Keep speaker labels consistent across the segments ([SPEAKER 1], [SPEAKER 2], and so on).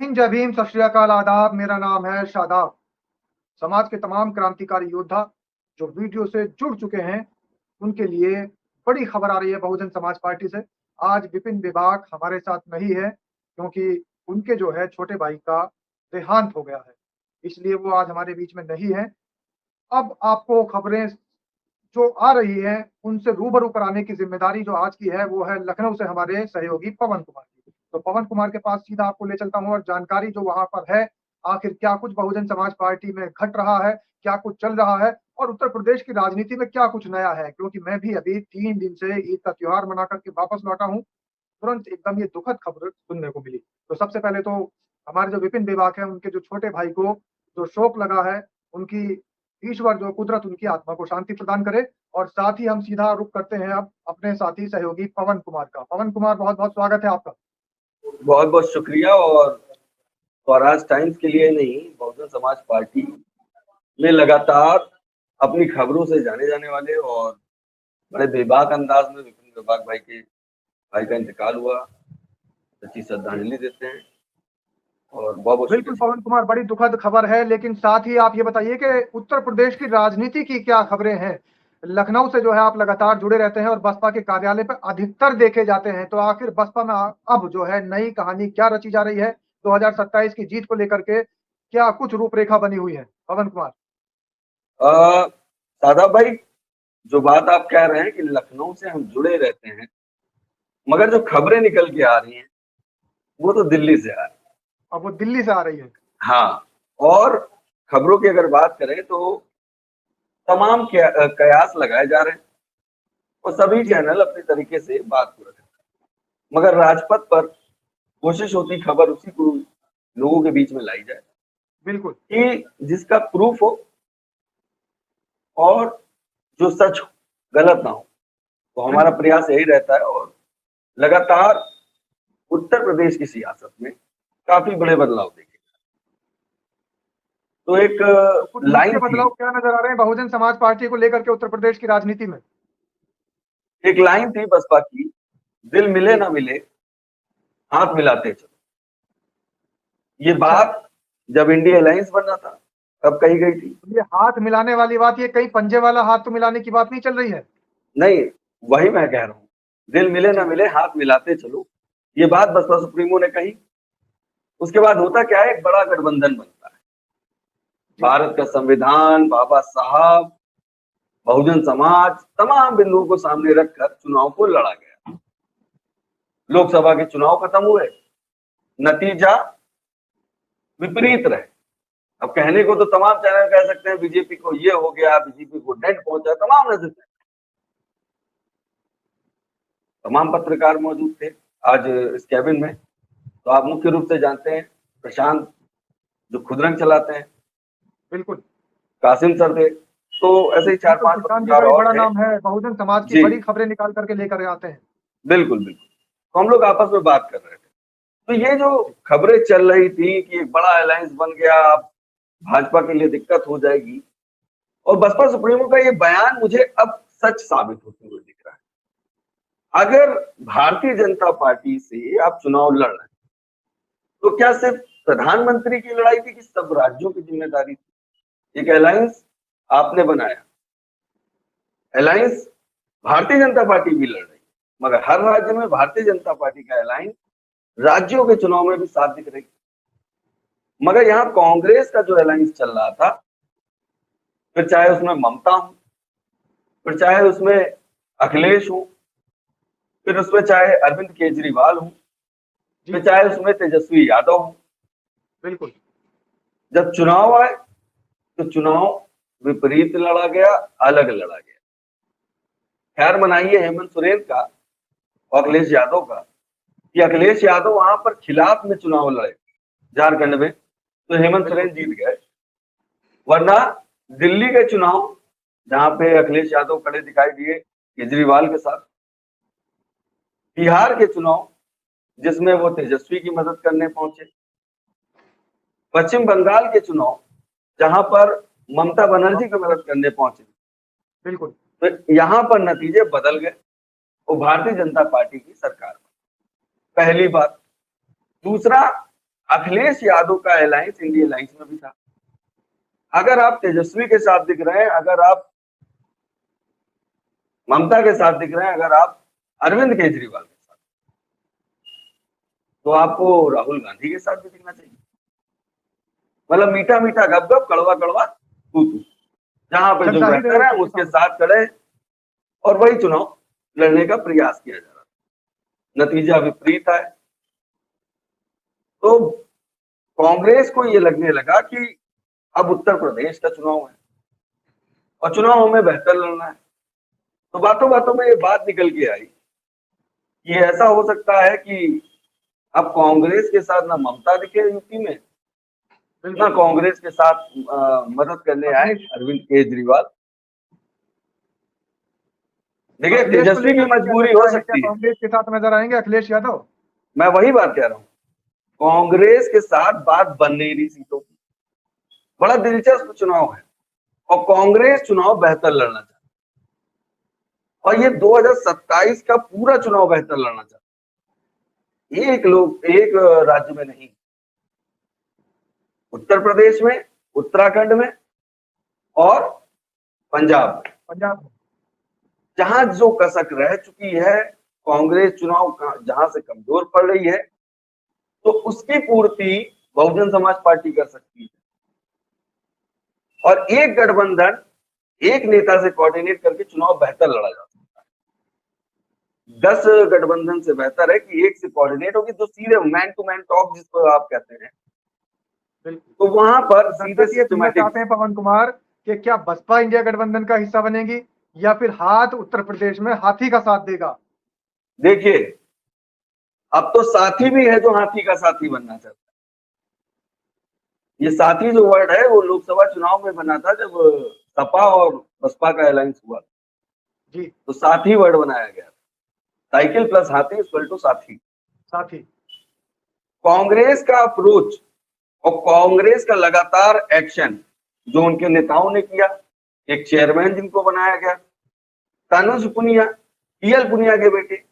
[SPEAKER 1] हिंद, जय भीम, सत श्री अकाल, आदाब। मेरा नाम है शादाब। समाज के तमाम क्रांतिकारी योद्धा जो वीडियो से जुड़ चुके हैं, उनके लिए बड़ी खबर आ रही है बहुजन समाज पार्टी से। आज विपिन विभाग हमारे साथ नहीं है क्योंकि उनके जो है छोटे भाई का देहांत हो गया है, इसलिए वो आज हमारे बीच में नहीं है। अब आपको खबरें जो आ रही है उनसे रूबरू कराने की जिम्मेदारी जो आज की है वो है लखनऊ से हमारे सहयोगी पवन कुमार की। तो पवन कुमार के पास सीधा आपको ले चलता हूँ और जानकारी जो वहां पर है, आखिर क्या कुछ बहुजन समाज पार्टी में घट रहा है, क्या कुछ चल रहा है और उत्तर प्रदेश की राजनीति में क्या कुछ नया है। क्योंकि मैं भी अभी 3 दिन से ईद का त्योहार मना करके वापस लौटा हूँ, तुरंत एकदम ये दुखद खबर सुनने को मिली। तो सबसे पहले तो हमारे जो विपिन विभाग है उनके जो छोटे भाई को जो शोक लगा है, उनकी ईश्वर जो कुदरत उनकी आत्मा को शांति प्रदान करे। और साथ ही हम सीधा रुख करते हैं अब अपने साथी सहयोगी पवन कुमार का। पवन कुमार, बहुत बहुत स्वागत है आपका।
[SPEAKER 2] बहुत बहुत शुक्रिया। और स्वराज टाइम्स के लिए नहीं, बहुजन समाज पार्टी में लगातार अपनी खबरों से जाने जाने वाले और बड़े बेबाक अंदाज में विपिन विभाग भाई का इंतकाल हुआ, सच्ची श्रद्धांजलि देते हैं और बहुत बहुत
[SPEAKER 1] बिल्कुल
[SPEAKER 2] शुक्रिया।
[SPEAKER 1] पवन कुमार, बड़ी दुखद खबर है, लेकिन साथ ही आप ये बताइए कि उत्तर प्रदेश की राजनीति की क्या खबरें हैं। लखनऊ से जो है आप लगातार जुड़े रहते हैं और बसपा के कार्यालय पर अधिकतर देखे जाते हैं, तो आखिर बसपा में अब जो है नई कहानी क्या रची जा रही है 2027 की जीत को लेकर के, क्या कुछ रूपरेखा बनी हुई है पवन कुमार?
[SPEAKER 2] सादा भाई, जो बात आप कह रहे हैं कि लखनऊ से हम जुड़े रहते हैं, मगर जो खबरें निकल के आ रही हैं वो तो दिल्ली से आ रही है।
[SPEAKER 1] अब वो दिल्ली से आ रही है।
[SPEAKER 2] हाँ, और खबरों की अगर बात करें तो तमाम कयास लगाए जा रहे हैं और सभी चैनल अपने तरीके से बात को रख रहे हैं, मगर राजपथ पर कोशिश होती खबर उसी को लोगों के बीच में लाई जाए,
[SPEAKER 1] बिल्कुल,
[SPEAKER 2] कि जिसका प्रूफ हो और जो सच हो, गलत ना हो। तो हमारा प्रयास यही रहता है और लगातार उत्तर प्रदेश की सियासत में काफी बड़े बदलाव देखे। तो एक
[SPEAKER 1] तो कुछ
[SPEAKER 2] लाइन
[SPEAKER 1] मुख्य
[SPEAKER 2] थी
[SPEAKER 1] बदलाव क्या नजर आ रहे हैं बहुजन समाज पार्टी को लेकर के उत्तर प्रदेश की राजनीति में?
[SPEAKER 2] एक लाइन थी बसपा की, दिल मिले ना मिले हाथ मिलाते चलो। ये बात जब इंडिया अलायंस बना था तब कही गई थी।
[SPEAKER 1] ये हाथ मिलाने वाली बात, ये कहीं पंजे वाला हाथ तो मिलाने की बात नहीं चल रही है?
[SPEAKER 2] नहीं, वही मैं कह रहा हूँ, दिल मिले ना मिले हाथ मिलाते चलो, ये बात बसपा सुप्रीमो ने कही। उसके बाद होता क्या है, एक बड़ा गठबंधन बनता है। भारत का संविधान, बाबा साहब, बहुजन समाज, तमाम बिंदुओं को सामने रखकर चुनाव को लड़ा गया। लोकसभा के चुनाव खत्म हुए, नतीजा विपरीत रहे। अब कहने को तो तमाम चैनल कह सकते हैं बीजेपी को ये हो गया, बीजेपी को डेट पहुंचा, तमाम नजर, तमाम पत्रकार मौजूद थे आज इस कैबिन में। तो आप मुख्य रूप से जानते हैं प्रशांत जो खुदरंग चलाते हैं,
[SPEAKER 1] बिल्कुल,
[SPEAKER 2] कासिम सर थे, तो ऐसे ही 4-5
[SPEAKER 1] किसान जी
[SPEAKER 2] पत्रकार
[SPEAKER 1] का एक
[SPEAKER 2] और
[SPEAKER 1] बड़ा
[SPEAKER 2] थे।
[SPEAKER 1] नाम है, बहुजन समाज की
[SPEAKER 2] जी,
[SPEAKER 1] बड़ी खबरें निकाल करके लेकर आते हैं।
[SPEAKER 2] बिल्कुल बिल्कुल। तो हम लोग आपस में बात कर रहे थे, तो ये जो खबरें चल रही थी कि एक बड़ा अलायंस बन गया, अब भाजपा के लिए दिक्कत हो जाएगी, और बसपा सुप्रीमो का ये बयान मुझे अब सच साबित होते हुए दिख रहा है। अगर भारतीय जनता पार्टी से आप चुनाव लड़ रहे हैं तो क्या सिर्फ प्रधानमंत्री की लड़ाई थी कि सब राज्यों की जिम्मेदारी थी? एक अलायंस आपने बनाया, अलायंस भारतीय जनता पार्टी भी लड़ रही है, मगर हर राज्य में भारतीय जनता पार्टी का अलायंस राज्यों के चुनाव में भी साथ दिख रही। मगर यहाँ कांग्रेस का जो अलायंस चल रहा था, फिर चाहे उसमें ममता हो, फिर चाहे उसमें अखिलेश हो, फिर उसमें चाहे अरविंद केजरीवाल हो, फिर चाहे उसमें तेजस्वी यादव हो,
[SPEAKER 1] बिल्कुल,
[SPEAKER 2] जब चुनाव आए तो चुनाव विपरीत लड़ा गया, अलग लड़ा गया। खैर मनाइए हेमंत सोरेन का और अखिलेश यादव का कि अखिलेश यादव वहां पर खिलाफ में चुनाव लड़े झारखंड में, तो हेमंत सोरेन जीत गए। वरना दिल्ली के चुनाव जहां पे अखिलेश यादव खड़े दिखाई दिए केजरीवाल के साथ, बिहार के चुनाव जिसमें वो तेजस्वी की मदद करने पहुंचे, पश्चिम बंगाल के चुनाव जहां पर ममता बनर्जी की मदद करने पहुंचे,
[SPEAKER 1] बिल्कुल,
[SPEAKER 2] तो यहां पर नतीजे बदल गए और भारतीय जनता पार्टी की सरकार बनी। पहली बात। दूसरा, अखिलेश यादव का अलायंस इंडिया अलायंस में भी था। अगर आप तेजस्वी के साथ दिख रहे हैं, अगर आप ममता के साथ दिख रहे हैं, अगर आप अरविंद केजरीवाल के साथ, तो आपको राहुल गांधी के साथ भी दिखना चाहिए। मतलब मीठा मीठा गप गप, कड़वा कड़वा तू तू, जहां पे जो बेहतर है उसके साथ खड़े और वही चुनाव लड़ने का प्रयास किया जा रहा है। नतीजा विपरीत है। तो कांग्रेस को ये लगने लगा कि अब उत्तर प्रदेश का चुनाव है और चुनाव हमें बेहतर लड़ना है। तो बातों बातों में ये बात निकल के आई कि ऐसा हो सकता है कि अब कांग्रेस के साथ ना ममता दिखे यूपी में, ना कांग्रेस के साथ मदद करने आए अरविंद केजरीवाल। देखिए, तेजस्वी की मजबूरी हो सकती है।
[SPEAKER 1] कांग्रेस के साथ नजर आएंगे अखिलेश यादव?
[SPEAKER 2] मैं वही बात कह रहा हूँ, कांग्रेस के साथ बात बन नहीं रही सीटों की। बड़ा दिलचस्प चुनाव है और कांग्रेस चुनाव बेहतर लड़ना चाहती है और ये 2027 का पूरा चुनाव बेहतर लड़ना चाहती है। एक राज्य में नहीं, उत्तर प्रदेश में, उत्तराखंड में और पंजाब में, जहां जो कसक रह चुकी है, कांग्रेस चुनाव जहां से कमजोर पड़ रही है, तो उसकी पूर्ति बहुजन समाज पार्टी कर सकती है। और एक गठबंधन, एक नेता से कोऑर्डिनेट करके चुनाव बेहतर लड़ा जा सकता है। 10 गठबंधन से बेहतर है कि एक से कोऑर्डिनेट होगी, जो सीधे मैन टू मैन टॉक जिसको आप कहते हैं, तो वहां पर सीधे सिस्टमैटिक
[SPEAKER 1] चाहते हैं पवन कुमार कि क्या बसपा इंडिया गठबंधन का हिस्सा बनेगी या फिर हाथ उत्तर प्रदेश में हाथी का साथ देगा?
[SPEAKER 2] देखिए, अब तो साथी भी है जो हाथी का साथी बनना चाहता है। ये साथी जो वर्ड है वो लोकसभा चुनाव में बना था जब सपा और बसपा का अलायंस हुआ
[SPEAKER 1] जी,
[SPEAKER 2] तो साथी वर्ड बनाया गया। साइकिल प्लस हाथी इक्वल टू साथी।
[SPEAKER 1] साथी
[SPEAKER 2] कांग्रेस का अप्रोच और कांग्रेस का लगातार एक्शन जो उनके नेताओं ने किया, एक चेयरमैन जिनको बनाया गया, तनुज पुनिया, पीएल पुनिया के बेटे,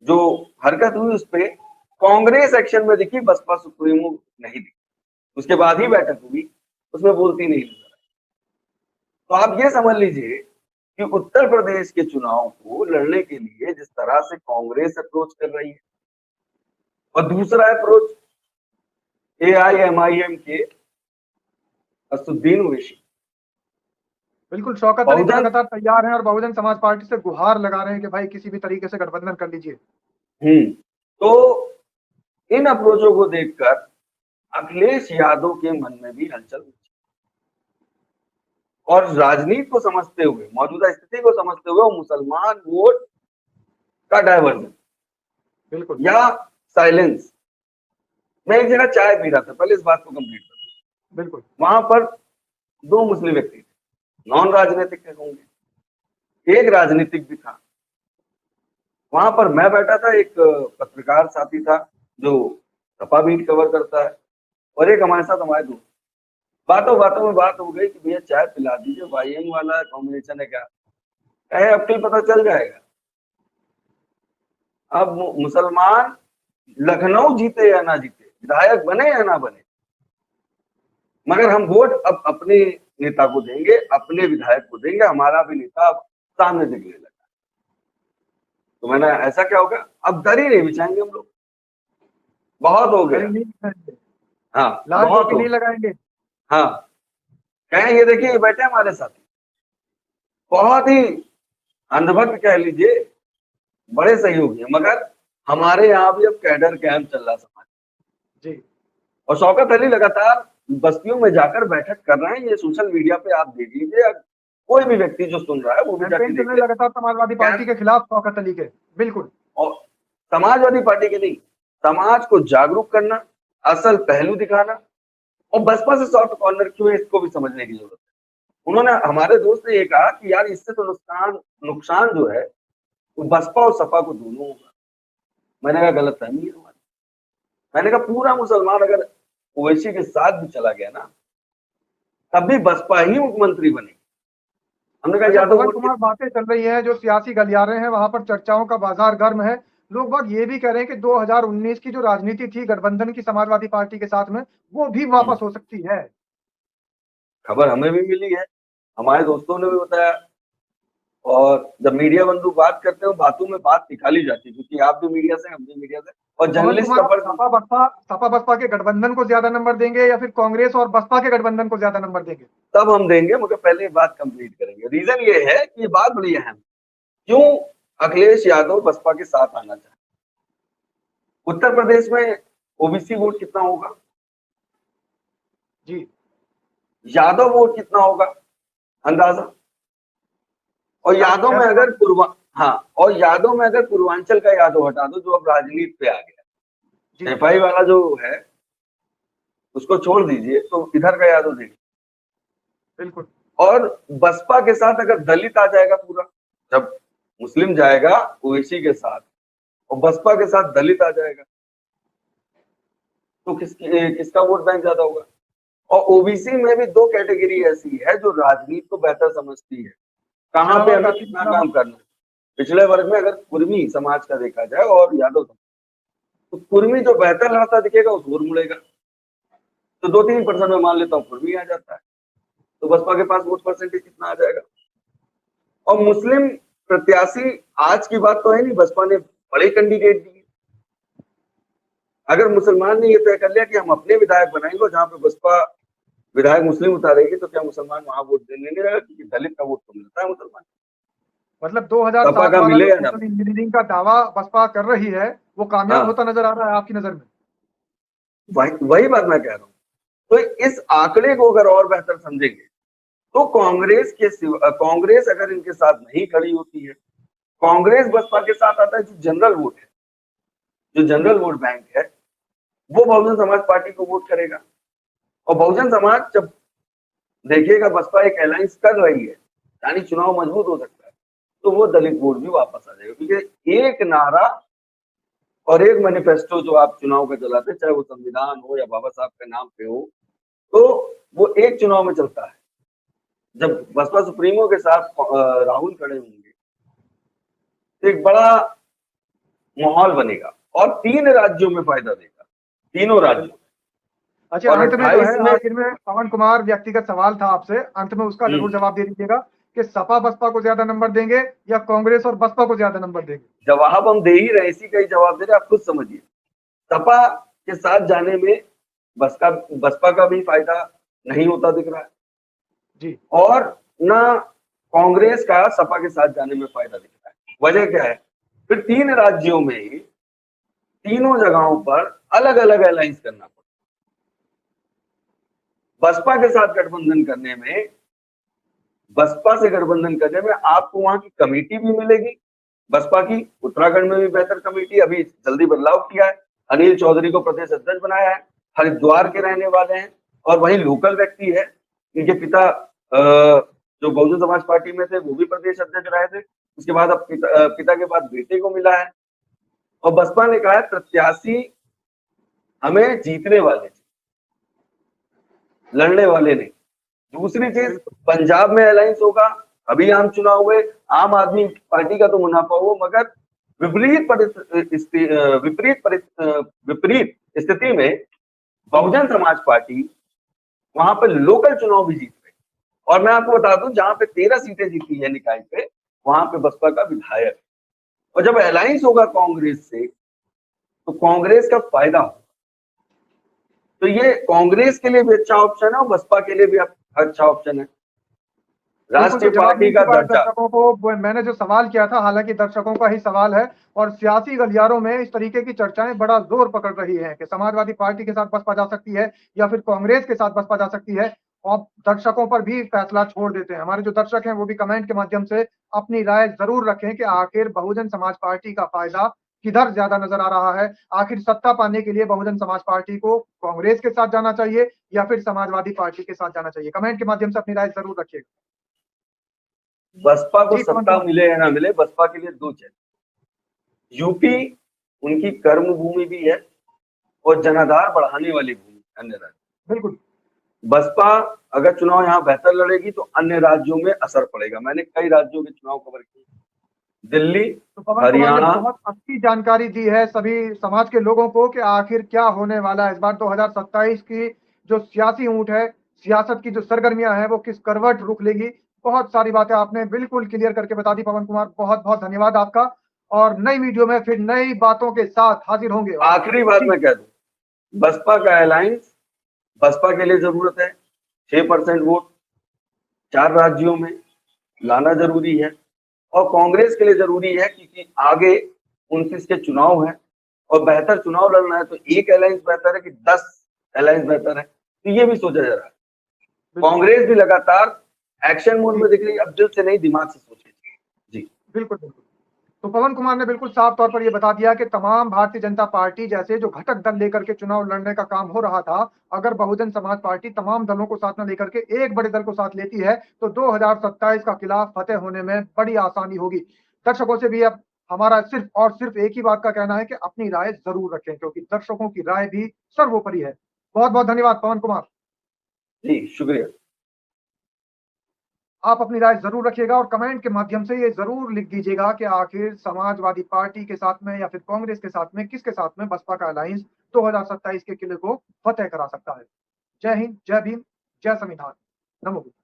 [SPEAKER 2] जो हरकत हुई उस पर कांग्रेस एक्शन में दिखी, बसपा सुप्रीमो नहीं दिखी। उसके बाद ही बैठक हुई, उसमें बोलती नहीं नजर आई। तो आप ये समझ लीजिए कि उत्तर प्रदेश के चुनाव को लड़ने के लिए जिस तरह से कांग्रेस अप्रोच कर रही है और दूसरा अप्रोच AIMIM के असदुद्दीन ओवैसी,
[SPEAKER 1] बिल्कुल शौकत अली लगातार तैयार हैं और बहुजन समाज पार्टी से गुहार लगा रहे हैं कि भाई किसी भी तरीके से गठबंधन कर लीजिए।
[SPEAKER 2] तो इन अप्रोचों को देखकर अखिलेश यादव के मन में भी हलचल हुई और राजनीति को समझते हुए, मौजूदा स्थिति को समझते हुए, मुसलमान वोट का डायवर्जन
[SPEAKER 1] बिल्कुल
[SPEAKER 2] या साइलेंस। मैं एक जगह चाय पी रहा था, पहले इस बात को कंप्लीट कर।
[SPEAKER 1] बिल्कुल,
[SPEAKER 2] वहां पर 2 मुस्लिम व्यक्ति थे, नॉन राजनीतिक होंगे, एक राजनीतिक भी था। वहां पर मैं बैठा था, एक पत्रकार साथी था जो सपा बीट कवर करता है और एक हमारे साथ हमारे दोस्त। बातों बातों में बात हो गई कि भैया चाय पिला दीजिए, YM वाला कॉम्बिनेशन है क्या? कहे अब कल पता चल जाएगा। अब मुसलमान लखनऊ जीते या ना जीते, विधायक बने या ना बने, मगर हम वोट अब अपने नेता को देंगे, अपने विधायक को देंगे। हमारा भी नेता अब सामने दिखने लगा। तो मैंने ऐसा क्या होगा, अब दर ही नहीं बिछाएंगे हम लोग, बहुत हो गया। हाँ, बहुत
[SPEAKER 1] नहीं लगाएंगे।
[SPEAKER 2] हाँ, कहें ये देखिए, ये बैठे हमारे साथ, बहुत ही अंधभक्त कह लीजिए, बड़े सहयोगी हैं, मगर हमारे यहाँ भी अब कैडर कैंप चल रहा समाज
[SPEAKER 1] जी।
[SPEAKER 2] और शौकत अली लगातार बस्तियों में जाकर बैठक कर रहे हैं। ये सोशल मीडिया पे आप देख लीजिए, कोई भी व्यक्ति जो सुन रहा है वो भी जाके देख ले।
[SPEAKER 1] लगातार समाजवादी पार्टी के खिलाफ शौकत अली के, बिल्कुल, और
[SPEAKER 2] समाजवादी पार्टी के नहीं, समाज को जागरूक करना, असल पहलू दिखाना और बसपा से सॉफ्ट कॉर्नर क्यों है इसको भी समझने की जरूरत है। उन्होंने, हमारे दोस्त ने ये कहा कि यार इससे तो नुकसान जो है वो बसपा और सपा को दोनों होगा। मैंने कहा गलत फहमी है हमारी। मैंने कहा पूरा मुसलमान अगर ओवैसी के साथ भी चला गया ना, तब भी बसपा ही मुख्यमंत्री बनेगी। हमने कहा यादव
[SPEAKER 1] कुमार, बातें चल रही है जो सियासी गलियारे हैं वहां पर चर्चाओं का बाजार गर्म है। लोग बाग ये भी कह रहे हैं कि 2019 की जो राजनीति थी गठबंधन की समाजवादी पार्टी के साथ में, वो भी वापस हो सकती है।
[SPEAKER 2] खबर हमें भी मिली है, हमारे दोस्तों ने भी बताया। और जब मीडिया बंधु बात करते हैं, बातों में बात निकाली जाती है, क्योंकि आप भी मीडिया से, हम भी मीडिया से, और
[SPEAKER 1] पवन
[SPEAKER 2] जर्नलिस्ट
[SPEAKER 1] कुमार,
[SPEAKER 2] का
[SPEAKER 1] आप
[SPEAKER 2] फर्ज।
[SPEAKER 1] सपा बसपा के गठबंधन को ज्यादा नंबर देंगे या फिर कांग्रेस और बसपा के गठबंधन को ज्यादा नंबर देंगे?
[SPEAKER 2] तब हम देंगे, मगर पहले बात कंप्लीट करेंगे। रीजन ये है कि ये बात बड़ी अहम, क्यों अखिलेश यादव बसपा के साथ आना चाहते। उत्तर प्रदेश में ओबीसी वोट कितना होगा
[SPEAKER 1] जी,
[SPEAKER 2] यादव वोट कितना होगा, अंदाजा। और यादव में अगर और यादव में अगर पूर्वांचल का यादव हटा दो, जो अब राजनीति पे आ गया, नेपाई वाला जो है उसको छोड़ दीजिए, तो इधर का यादव देखिए।
[SPEAKER 1] बिल्कुल।
[SPEAKER 2] और बसपा के साथ अगर दलित आ जाएगा पूरा, जब मुस्लिम जाएगा ओवैसी के साथ और बसपा के साथ दलित आ जाएगा, तो किसका वोट बैंक ज्यादा होगा। और ओबीसी में भी दो कैटेगरी ऐसी है जो राजनीति को बेहतर समझती है, कहाँ पे हमें कितना काम करना है। पिछड़े वर्ग में अगर कुर्मी समाज का देखा जाए और यादव, तो कुर्मी जो बेहतर लड़ता दिखेगा उस वोट मुड़ेगा। तो 2-3% में मान लेता हूँ कुर्मी आ जाता है, तो बसपा के पास वोट परसेंटेज कितना आ जाएगा। और मुस्लिम प्रत्याशी आज की बात तो है नहीं, बसपा ने बड़े कैंडिडेट दिए। अगर मुसलमान ने ये तय कर लिया कि हम अपने विधायक बनाएंगे, जहां पे बसपा विधायक मुस्लिम उतारेगी, तो क्या मुसलमान वहां वोट देने नहीं रहेगा, क्योंकि दलित का वोट तो मिलता है मुसलमान।
[SPEAKER 1] मतलब 2007 वाला जो सोशल इंजीनियरिंग का दावा बसपा कर रही है, वो कामयाब होता नजर आ रहा है आपकी नजर में?
[SPEAKER 2] वही बात मैं कह रहा हूँ। तो इस आंकड़े को अगर और बेहतर समझेंगे, तो कांग्रेस अगर इनके साथ नहीं खड़ी होती है, कांग्रेस बसपा के साथ आता है, जो जनरल वोट है, जो जनरल वोट बैंक है, वो बहुजन समाज पार्टी को वोट करेगा। और बहुजन समाज जब देखिएगा बसपा एक अलायंस कर रही है, यानी चुनाव मजबूत हो सकता है, तो वो दलित वोट भी वापस आ जाएगा। क्योंकि एक नारा और एक मैनिफेस्टो जो आप चुनाव का चलाते, चाहे वो संविधान हो या बाबा साहब के नाम पे हो, तो वो एक चुनाव में चलता है। जब बसपा सुप्रीमो के साथ राहुल खड़े होंगे, तो एक बड़ा माहौल बनेगा और 3 राज्यों में फायदा देगा, तीनों राज्यों।
[SPEAKER 1] अच्छा, अंत में जो है, आखिर में पवन कुमार, व्यक्तिगत सवाल था आपसे, अंत में उसका जरूर जवाब दे दीजिएगा कि सपा बसपा को ज्यादा नंबर देंगे या कांग्रेस और बसपा को ज्यादा नंबर देंगे?
[SPEAKER 2] जवाब हम दे ही रहे, इसी का ही जवाब दे रहे, आप खुद समझिए। सपा के साथ जाने में बसपा का भी फायदा नहीं होता दिख रहा है
[SPEAKER 1] जी,
[SPEAKER 2] और ना कांग्रेस का सपा के साथ जाने में फायदा दिख रहा है। वजह क्या है? फिर 3 राज्यों में तीनों जगहों पर अलग अलग अलायंस करना पड़ा। बसपा के साथ गठबंधन करने में, बसपा से गठबंधन करने में आपको वहां की कमेटी भी मिलेगी, बसपा की उत्तराखंड में भी बेहतर कमेटी, अभी जल्दी बदलाव किया है, अनिल चौधरी को प्रदेश अध्यक्ष बनाया है, हरिद्वार के रहने वाले हैं और वही लोकल व्यक्ति है। इनके पिता जो बहुजन समाज पार्टी में थे, वो भी प्रदेश अध्यक्ष रहे थे। उसके बाद अब पिता के बाद बेटे को मिला है। और बसपा ने कहा है प्रत्याशी हमें जीतने वाले, लड़ने वाले नहीं। दूसरी चीज, पंजाब में अलायंस होगा, अभी आम चुनाव हुए, आम आदमी पार्टी का तो मुनाफा हो, मगर विपरीत स्थिति में बहुजन समाज पार्टी वहां पर लोकल चुनाव भी जीत गई। और मैं आपको बता दूं, जहां पे 13 सीटें जीती है निकाय पे, वहां पे बसपा का विधायक। और जब अलायंस होगा कांग्रेस से, तो कांग्रेस का फायदा होगा। तो ये कांग्रेस के लिए भी अच्छा ऑप्शन है और बसपा के लिए भी अच्छा ऑप्शन है। राष्ट्रीय पार्टी का दर्जा,
[SPEAKER 1] दर्शकों को मैंने जो सवाल किया था, हालांकि दर्शकों का ही सवाल है, और सियासी गलियारों में इस तरीके की चर्चाएं बड़ा जोर पकड़ रही हैं कि समाजवादी पार्टी के साथ बसपा जा सकती है या फिर कांग्रेस के साथ बसपा जा सकती है। और दर्शकों पर भी फैसला छोड़ देते हैं। हमारे जो दर्शक हैं वो भी कमेंट के माध्यम से अपनी राय जरूर रखें कि आखिर बहुजन समाज पार्टी का फायदा किधर ज्यादा नजर आ रहा है। आखिर सत्ता पाने के लिए बहुजन समाज पार्टी को कांग्रेस के साथ जाना चाहिए या फिर समाजवादी पार्टी के साथ जाना चाहिए? कमेंट के माध्यम से अपनी राय जरूर रखिएगा।
[SPEAKER 2] बसपा को सत्ता मिले या ना मिले, बसपा के लिए 2 चीज। यूपी उनकी कर्म भूमि भी है और जनाधार बढ़ाने वाली भूमि अन्य राज्य।
[SPEAKER 1] बिल्कुल।
[SPEAKER 2] बसपा अगर चुनाव यहाँ बेहतर लड़ेगी तो अन्य राज्यों में असर पड़ेगा। मैंने कई राज्यों के चुनाव कवर किए, दिल्ली,
[SPEAKER 1] तो पवन कुमार ने
[SPEAKER 2] हरियाणा,
[SPEAKER 1] बहुत अच्छी जानकारी दी है सभी समाज के लोगों को कि आखिर क्या होने वाला है इस बार 2027 की जो सियासी ऊंट है, सियासत की जो सरगर्मियां हैं वो किस करवट रुख लेगी। बहुत सारी बातें आपने बिल्कुल क्लियर करके बता दी पवन कुमार, बहुत बहुत धन्यवाद आपका। और नई वीडियो में फिर नई बातों के साथ हाजिर होंगे।
[SPEAKER 2] आखिरी बात मैं कह दूं, बसपा का अलायंस बसपा के लिए जरूरत है 6% वोट 4 राज्यों में लाना जरूरी है, और कांग्रेस के लिए जरूरी है क्योंकि आगे 29 के चुनाव है और बेहतर चुनाव लड़ना है तो एक अलायंस बेहतर है कि 10 अलायंस बेहतर है, तो ये भी सोचा जा रहा है। कांग्रेस भी लगातार एक्शन मोड में दिख रही है, अब दिल से नहीं दिमाग से सोचे। जी
[SPEAKER 1] बिल्कुल बिल्कुल। तो पवन कुमार ने बिल्कुल साफ तौर पर यह बता दिया कि तमाम भारतीय जनता पार्टी जैसे जो घटक दल लेकर के चुनाव लड़ने का काम हो रहा था, अगर बहुजन समाज पार्टी तमाम दलों को साथ में लेकर के एक बड़े दल को साथ लेती है तो 2027 का किला फतेह होने में बड़ी आसानी होगी। दर्शकों से भी अब हमारा सिर्फ और सिर्फ एक ही बात का कहना है कि अपनी राय जरूर रखें, क्योंकि दर्शकों की राय भी सर्वोपरि है। बहुत बहुत धन्यवाद पवन कुमार।
[SPEAKER 2] जी शुक्रिया।
[SPEAKER 1] आप अपनी राय जरूर रखिएगा और कमेंट के माध्यम से ये जरूर लिख दीजिएगा कि आखिर समाजवादी पार्टी के साथ में या फिर कांग्रेस के साथ में किसके साथ में बसपा का अलायंस 2027 के किले को फतेह करा सकता है। जय हिंद, जय भीम, जय संविधान। नमो बुद्धाय।